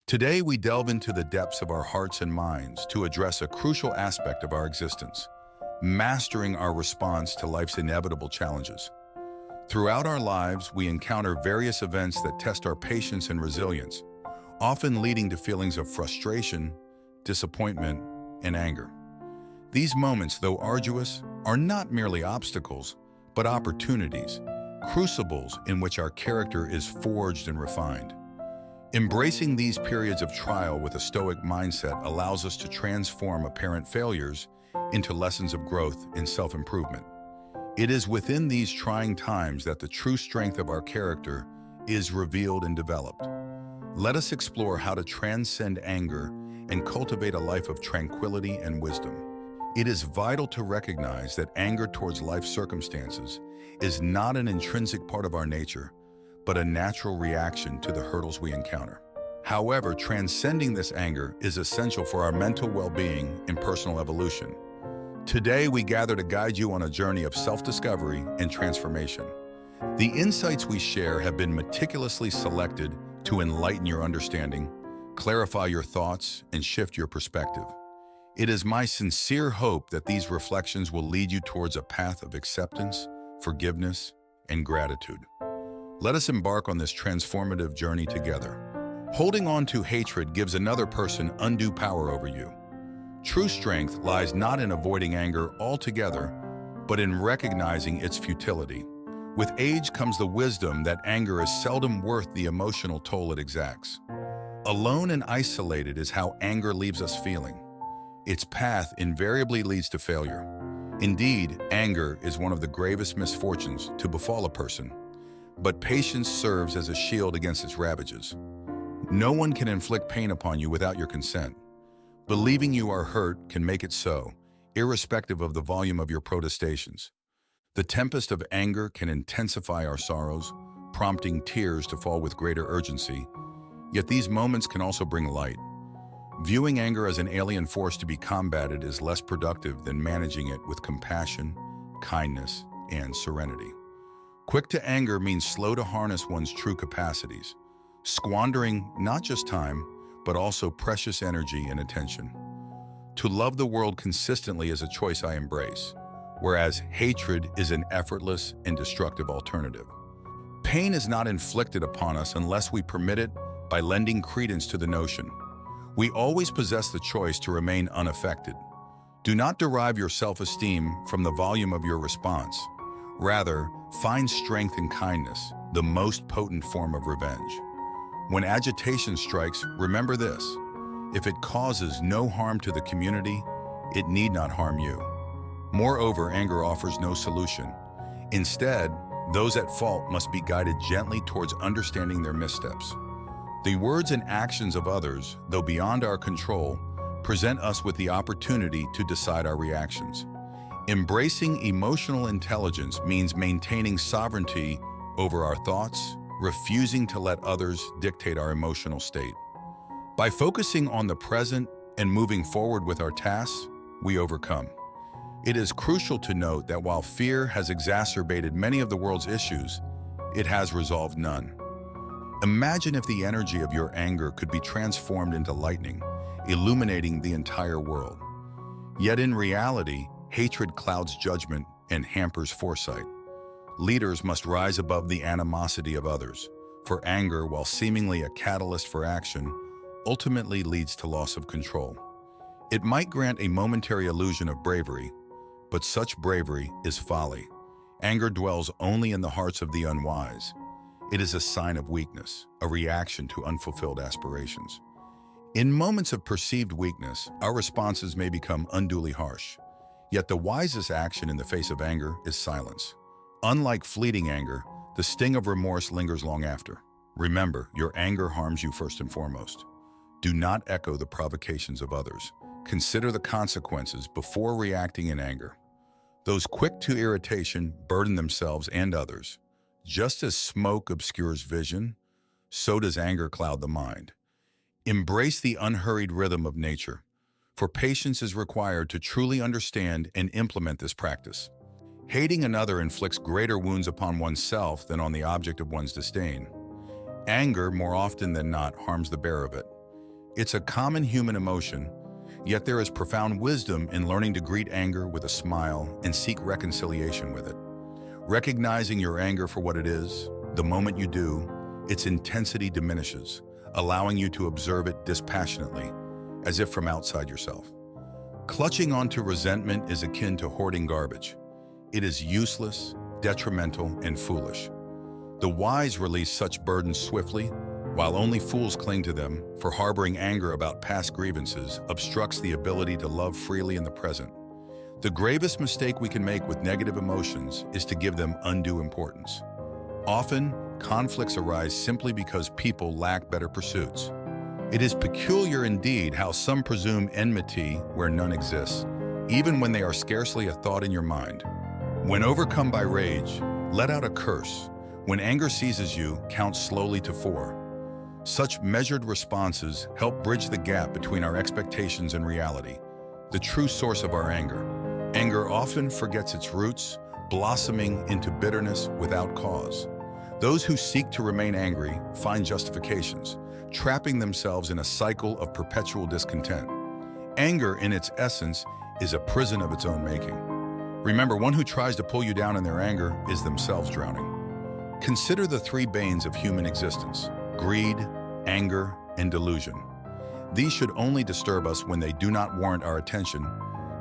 Today, we delve into the depths of our hearts and minds to address a crucial aspect of our existence, mastering our response to life's inevitable challenges. Throughout our lives, we encounter various events that test our patience and resilience, often leading to feelings of frustration, disappointment, and anger. These moments, though arduous, are not merely obstacles, but opportunities, crucibles in which our character is forged and refined. Embracing these periods of trial with a Stoic mindset allows us to transform apparent failures into lessons of growth and self-improvement. It is within these trying times that the true strength of our character is revealed and developed. Let us explore how to transcend anger and cultivate a life of tranquility and wisdom. It is vital to recognize that anger towards life circumstances is not an intrinsic part of our nature, but a natural reaction to the hurdles we encounter. However, transcending this anger is essential for our mental well-being and personal evolution. Today, we gather to guide you on a journey of self-discovery and transformation. The insights we share have been meticulously selected to enlighten your understanding, clarify your thoughts, and shift your perspective. It is my sincere hope that these reflections will lead you towards a path of acceptance, forgiveness, and gratitude. Let us embark on this transformative journey together. Holding on to hatred gives another person undue power over you. True strength lies not in avoiding anger altogether, but in recognizing its futility. With age comes the wisdom that anger is seldom worth the emotional toll it exacts. Alone and isolated is how anger leaves us feeling. Its path invariably leads to failure. Indeed, anger is one of the gravest misfortunes to befall a person, but patience serves as a shield against its ravages. No one can inflict pain upon you without your consent. Believing you are hurt can make it so, irrespective of the volume of your protestations. The tempest of anger can intensify our sorrows, prompting tears to fall with greater urgency. Yet these moments can also bring light. Viewing anger as an alien force to be combated is less productive than managing it with compassion, kindness, and serenity. Quick to anger means slow to harness one's true capacities, squandering not just time, but also precious energy and attention. To love the world consistently is a choice I embrace, whereas hatred is an effortless and destructive alternative. Pain is not inflicted upon us unless we permit it by lending credence to the notion. We always possess the choice to remain unaffected. Do not derive your self-esteem from the volume of your response. Rather, find strength in kindness, the most potent form of revenge. When agitation strikes, remember this: if it causes no harm to the community, it need not harm you. Moreover, anger offers no solution. Instead, those at fault must be guided gently towards understanding their missteps. The words and actions of others, though beyond our control, present us with the opportunity to decide our reactions. Embracing emotional intelligence means maintaining sovereignty over our thoughts, refusing to let others dictate our emotional state. By focusing on the present and moving forward with our tasks, we overcome. It is crucial to note that while fear has exacerbated many of the world's issues, it has resolved none. Imagine if the energy of your anger could be transformed into lightning, illuminating the entire world. Yet in reality, hatred clouds judgment and hampers foresight. Leaders must rise above the animosity of others, for anger, while seemingly a catalyst for action, ultimately leads to loss of control. It might grant a momentary illusion of bravery, but such bravery is folly. Anger dwells only in the hearts of the unwise. It is a sign of weakness, a reaction to unfulfilled aspirations. In moments of perceived weakness, our responses may become unduly harsh. Yet the wisest action in the face of anger is silence. Unlike fleeting anger, the sting of remorse lingers long after. Remember, your anger harms you first and foremost. Do not echo the provocations of others. Consider the consequences before reacting in anger. Those quick to irritation burden themselves and others. Just as smoke obscures vision, so does anger cloud the mind. Embrace the unhurried rhythm of nature, for patience is required to truly understand and implement this practice. Hating another inflicts greater wounds upon oneself than on the object of one's disdain. Anger, more often than not, harms the bearer of it. It's a common human emotion, yet there is profound wisdom in learning to greet anger with a smile and seek reconciliation with it. Recognizing your anger for what it is, the moment you do, its intensity diminishes, allowing you to observe it dispassionately, as if from outside yourself. Clutching onto resentment is akin to hoarding garbage. It is useless, detrimental, and foolish. The wise release such burdens swiftly, while only fools cling to them, for harboring anger about past grievances obstructs the ability to love freely in the present. The gravest mistake we can make with negative emotions is to give them undue importance. Often, conflicts arise simply because people lack better pursuits. It is peculiar indeed how some presume enmity where none exists, even when they are scarcely a thought in your mind. When overcome by rage, let out a curse. When anger seizes you, count slowly to 4. Such measured responses help bridge the gap between our expectations and reality, the true source of our anger. Anger often forgets its roots, blossoming into bitterness without cause. Those who seek to remain angry find justifications, trapping themselves in a cycle of perpetual discontent. Anger, in its essence, is a prison of its own making. Remember, one who tries to pull you down in their anger is themselves drowning. Consider the 3 banes of human existence: greed, anger, and delusion. These should only disturb us when they do not warrant our attention,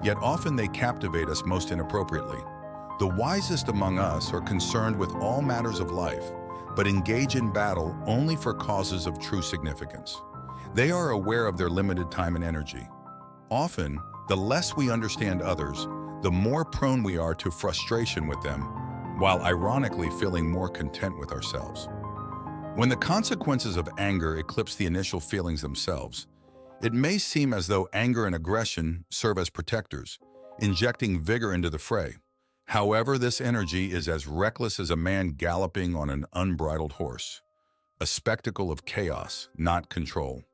yet often they captivate us most inappropriately. The wisest among us are concerned with all matters of life, but engage in battle only for causes of true significance. They are aware of their limited time and energy. Often, the less we understand others, the more prone we are to frustration with them, while ironically feeling more content with ourselves. When the consequences of anger eclipse the initial feelings themselves, it may seem as though anger and aggression serve as protectors, injecting vigor into the fray. However, this energy is as reckless as a man galloping on an unbridled horse, a spectacle of chaos, not control.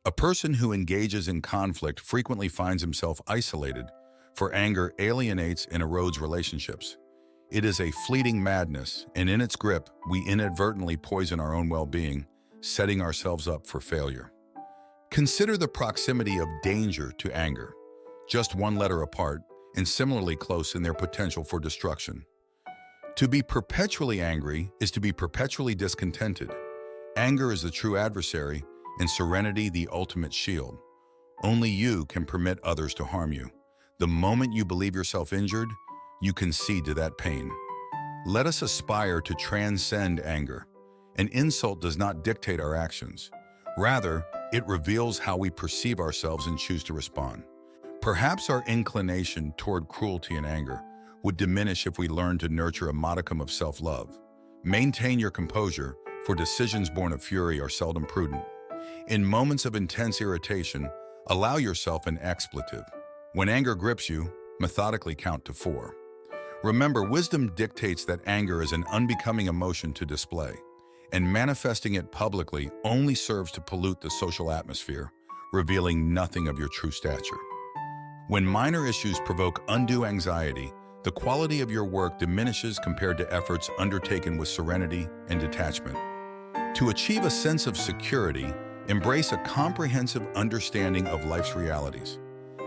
A person who engages in conflict frequently finds himself isolated, for anger alienates and erodes relationships. It is a fleeting madness, and in its grip, we inadvertently poison our own well-being, setting ourselves up for failure. Consider the proximity of danger to anger, just 1 letter apart, and similarly close in their potential for destruction. To be perpetually angry is to be perpetually discontented. Anger is the true adversary, and serenity the ultimate shield. Only you can permit others to harm you. The moment you believe yourself injured, you concede to that pain. Let us aspire to transcend anger. An insult does not dictate our actions. Rather, it reveals how we perceive ourselves and choose to respond. Perhaps our inclination toward cruelty and anger would diminish if we learned to nurture a modicum of self-love. Maintain your composure, for decisions born of fury are seldom prudent. In moments of intense irritation, allow yourself an expletive. When anger grips you, methodically count to 4. Remember, wisdom dictates that anger is an unbecoming emotion to display, and manifesting it publicly only serves to pollute the social atmosphere, revealing nothing of your true stature. When minor issues provoke undue anxiety, the quality of your work diminishes compared to efforts undertaken with serenity and detachment. To achieve a sense of security, embrace a comprehensive understanding of life's realities.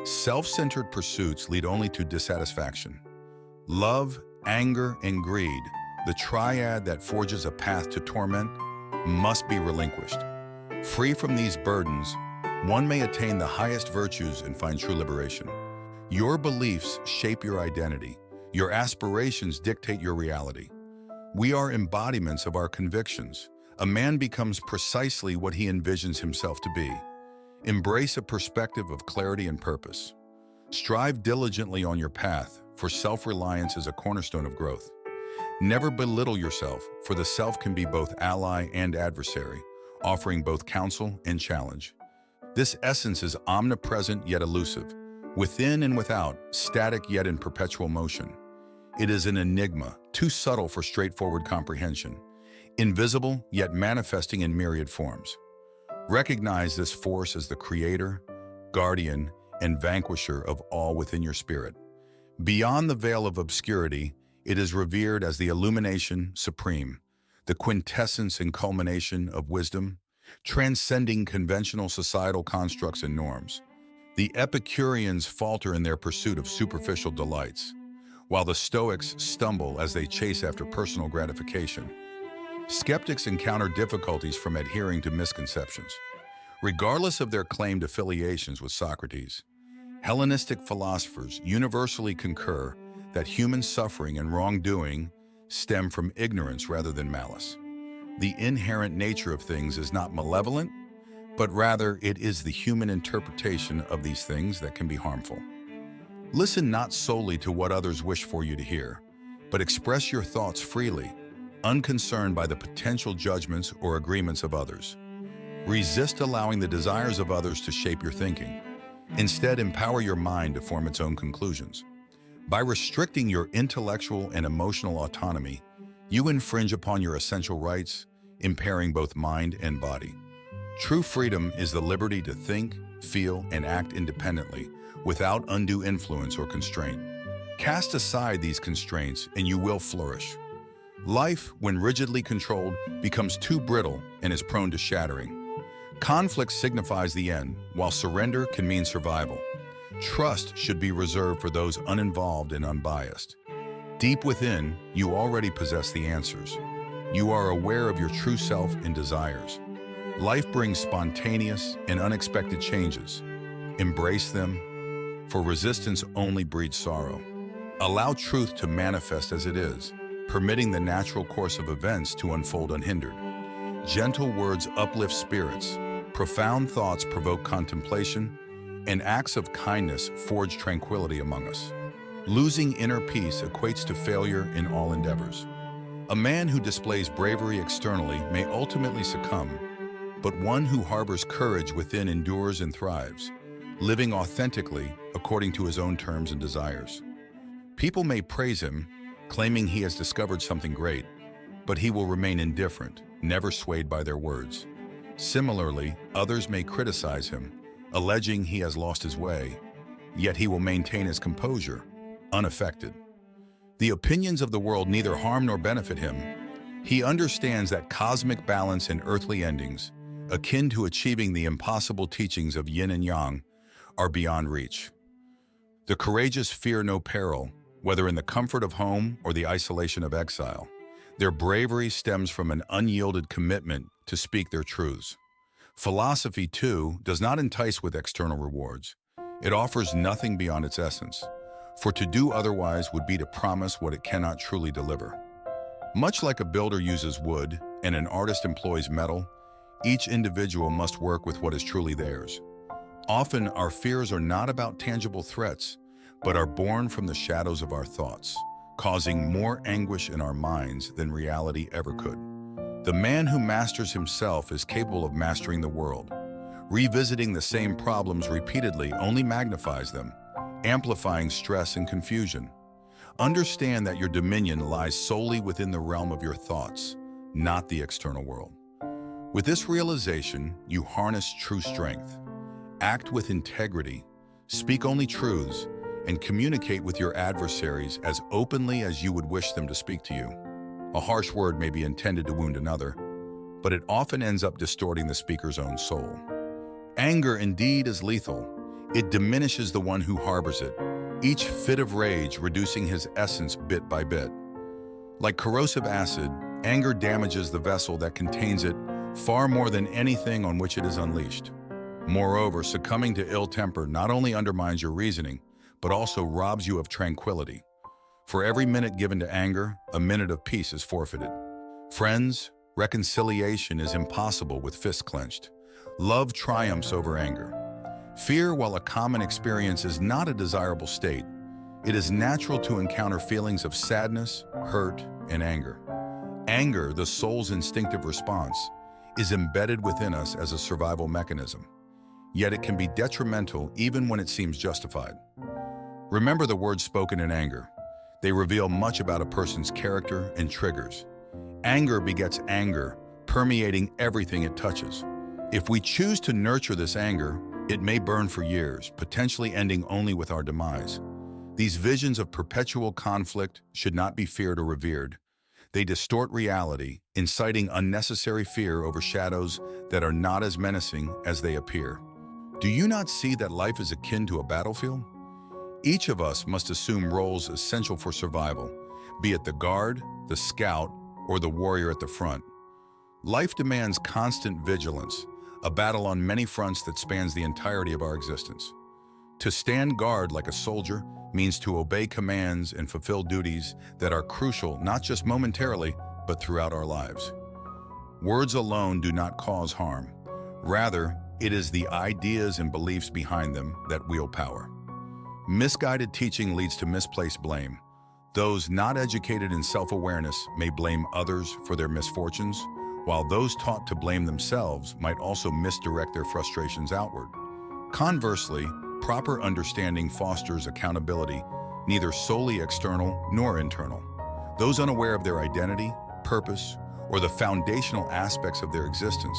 Self-centered pursuits lead only to dissatisfaction. Love, anger, and greed, the triad that forges a path to torment, must be relinquished. Free from these burdens, one may attain the highest virtues and find true liberation. Your beliefs shape your identity. Your aspirations dictate your reality. We are embodiments of our convictions. A man becomes precisely what he envisions himself to be. Embrace a perspective of clarity and purpose. Strive diligently on your path, for self-reliance is a cornerstone of growth. Never belittle yourself, for the self can be both ally and adversary, offering both counsel and challenge. This essence is omnipresent yet elusive, within and without, static yet in perpetual motion. It is an enigma, too subtle for straightforward comprehension, invisible yet manifesting in myriad forms. Recognize this force as the creator, guardian, and vanquisher of all within your spirit. Beyond the veil of obscurity, it is revered as the illumination supreme, the quintessence and culmination of wisdom. transcending conventional societal constructs and norms. The Epicureans falter in their pursuit of superficial delights, while the Stoics stumble as they chase after personal gratification. Skeptics encounter difficulties from adhering to misconceptions. Regardless of their claimed affiliations with Socrates, Hellenistic philosophers universally concur that human suffering and wrongdoing stem from ignorance rather than malice. The inherent nature of things is not malevolent, but rather it is the human interpretation of these things that can be harmful. Listen not solely to what others wish for you to hear, but express your thoughts freely, unconcerned by the potential judgments or agreements of others. Resist allowing the desires of others to shape your thinking. Instead, empower your mind to form its own conclusions. By restricting your intellectual and emotional autonomy, you infringe upon your essential rights, impairing both mind and body. True freedom is the liberty to think, feel, and act independently, without undue influence or constraint. Cast aside these constraints and you will flourish. Life, when rigidly controlled, becomes too brittle and is prone to shattering. Conflict signifies the end, while surrender can mean survival. Trust should be reserved for those uninvolved and unbiased. Deep within, you already possess the answers. You are aware of your true self and desires. Life brings spontaneous and unexpected changes. Embrace them, for resistance only breeds sorrow. Allow truth to manifest as it is, permitting the natural course of events to unfold unhindered. Gentle words uplift spirits, profound thoughts provoke contemplation, and acts of kindness forge tranquility among us. Losing inner peace equates to failure in all endeavors. A man who displays bravery externally may ultimately succumb, but one who harbors courage within endures and thrives, living authentically according to his own terms and desires. People may praise him, claiming he has discovered something great, but he will remain indifferent, never swayed by their words. Similarly, others may criticize him, alleging he has lost his way, yet he will maintain his composure, unaffected. The opinions of the world neither harm nor benefit him. He understands that cosmic balance and earthly endings, akin to achieving the impossible teachings of yin and yang, are beyond reach. The courageous fear no peril, whether in the comfort of home or the isolation of exile. Their bravery stems from an unyielded commitment to speak their truths. Philosophy, too, does not entice with external rewards. It offers nothing beyond its essence, for to do otherwise would be to promise what it cannot truly deliver. Much like a builder uses wood and an artist employs metal, each individual must work with what is truly theirs. Often, our fears are not about tangible threats, but are born from the shadows of our thoughts, causing more anguish in our minds than reality ever could. The man who masters himself is capable of mastering the world. Revisiting the same problems repeatedly only magnifies them, amplifying stress and confusion. Understand that your dominion lies solely within the realm of your thoughts, not the external world. With this realization, you harness true strength. Act with integrity, speak only truths, and communicate with your adversaries as openly as you would wish them to speak to you. A harsh word may be intended to wound another, but it often ends up distorting the speaker's own soul. Anger indeed is lethal. It diminishes the one who harbors it, each fit of rage reducing his essence bit by bit. Like corrosive acid, anger damages the vessel that contains it far more than anything on which it is unleashed. Moreover, succumbing to ill temper not only undermines your reasoning, but also robs you of tranquility. For every minute given to anger, a minute of peace is forfeited. Friends, reconciliation is impossible with fists clenched. Love triumphs over anger. Fear, while a common experience, is not a desirable state. It is natural to encounter feelings of sadness, hurt, and anger. Anger, the soul's instinctive response, is embedded within us as a survival mechanism. Yet it can be detrimental even when it seems justified. Remember the words spoken in anger. They reveal much about a person's character and triggers. Anger begets anger, permeating everything it touches. If we choose to nurture this anger, it may burn for years, potentially ending only with our demise. These visions of perpetual conflict should not be feared or revered. They distort reality, inciting unnecessary fear over shadows that are not as menacing as they appear. Do you not see that life is akin to a battlefield? Each of us must assume roles essential for survival, be it the guard, the scout, or the warrior at the front. Life demands constant vigilance, a battle on many fronts that spans the entirety of our existence. To stand guard like a soldier means to obey commands and fulfill duties that are crucial not just momentarily, but throughout our lives. Words alone do not cause harm. Rather, it is the ideas and beliefs behind them that wield power. Misguided teaching leads to misplaced blame. Those not educated in self-awareness may blame others for their misfortunes, while those taught to blame themselves might also misdirect their frustrations outward. Conversely, proper understanding fosters accountability, neither solely external nor internal. Those unaware of their identity, purpose, or the foundational aspects of their existence,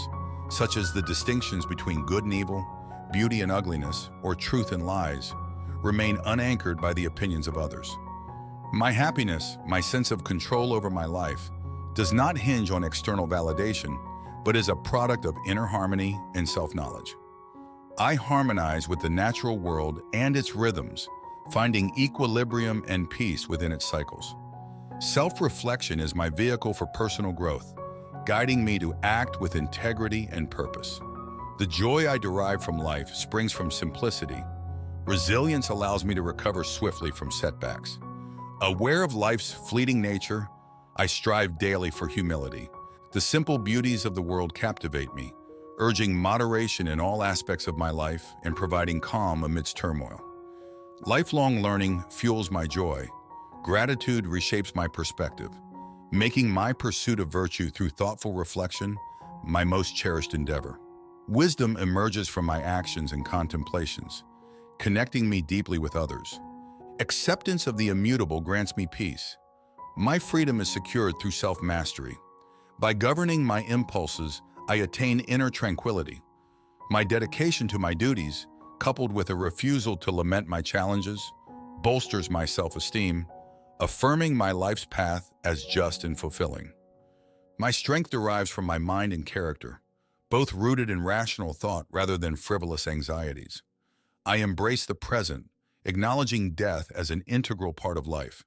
such as the distinctions between good and evil, beauty and ugliness, or truth and lies, remain unanchored by the opinions of others. My happiness, my sense of control over my life, does not hinge on external validation, but is a product of inner harmony and self-knowledge. I harmonize with the natural world and its rhythms, finding equilibrium and peace within its cycles. Self-reflection is my vehicle for personal growth, guiding me to act with integrity and purpose. The joy I derive from life springs from simplicity. Resilience allows me to recover swiftly from setbacks. Aware of life's fleeting nature, I strive daily for humility. The simple beauties of the world captivate me, urging moderation in all aspects of my life and providing calm amidst turmoil. Lifelong learning fuels my joy. Gratitude reshapes my perspective, making my pursuit of virtue through thoughtful reflection my most cherished endeavor. Wisdom emerges from my actions and contemplations, connecting me deeply with others. Acceptance of the immutable grants me peace. My freedom is secured through self-mastery. By governing my impulses, I attain inner tranquility. My dedication to my duties, coupled with a refusal to lament my challenges, bolsters my self-esteem, affirming my life's path as just and fulfilling. My strength derives from my mind and character, both rooted in rational thought rather than frivolous anxieties. I embrace the present, acknowledging death as an integral part of life,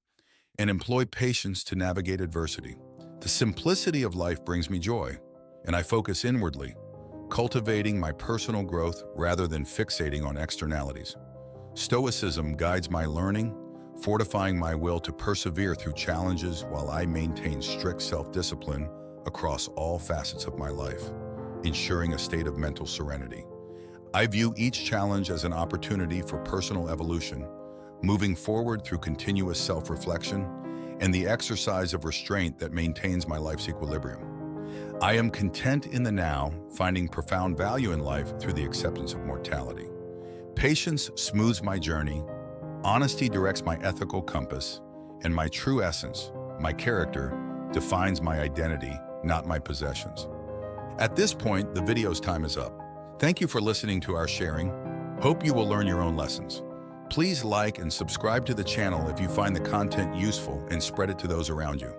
and employ patience to navigate adversity. The simplicity of life brings me joy, and I focus inwardly, cultivating my personal growth rather than fixating on externalities. Stoicism guides my learning, fortifying my will to persevere through challenges while I maintain strict self-discipline across all facets of my life, ensuring a state of mental serenity. I view each challenge as an opportunity for personal evolution, moving forward through continuous self-reflection and the exercise of restraint that maintains my life's equilibrium. I am content in the now, finding profound value in life through the acceptance of mortality. Patience smooths my journey, honesty directs my ethical compass, and my true essence, my character, defines my identity, not my possessions. At this point, the video's time is up. Thank you for listening to our sharing. Hope you will learn your own lessons. Please like and subscribe to the channel if you find the content useful and spread it to those around you.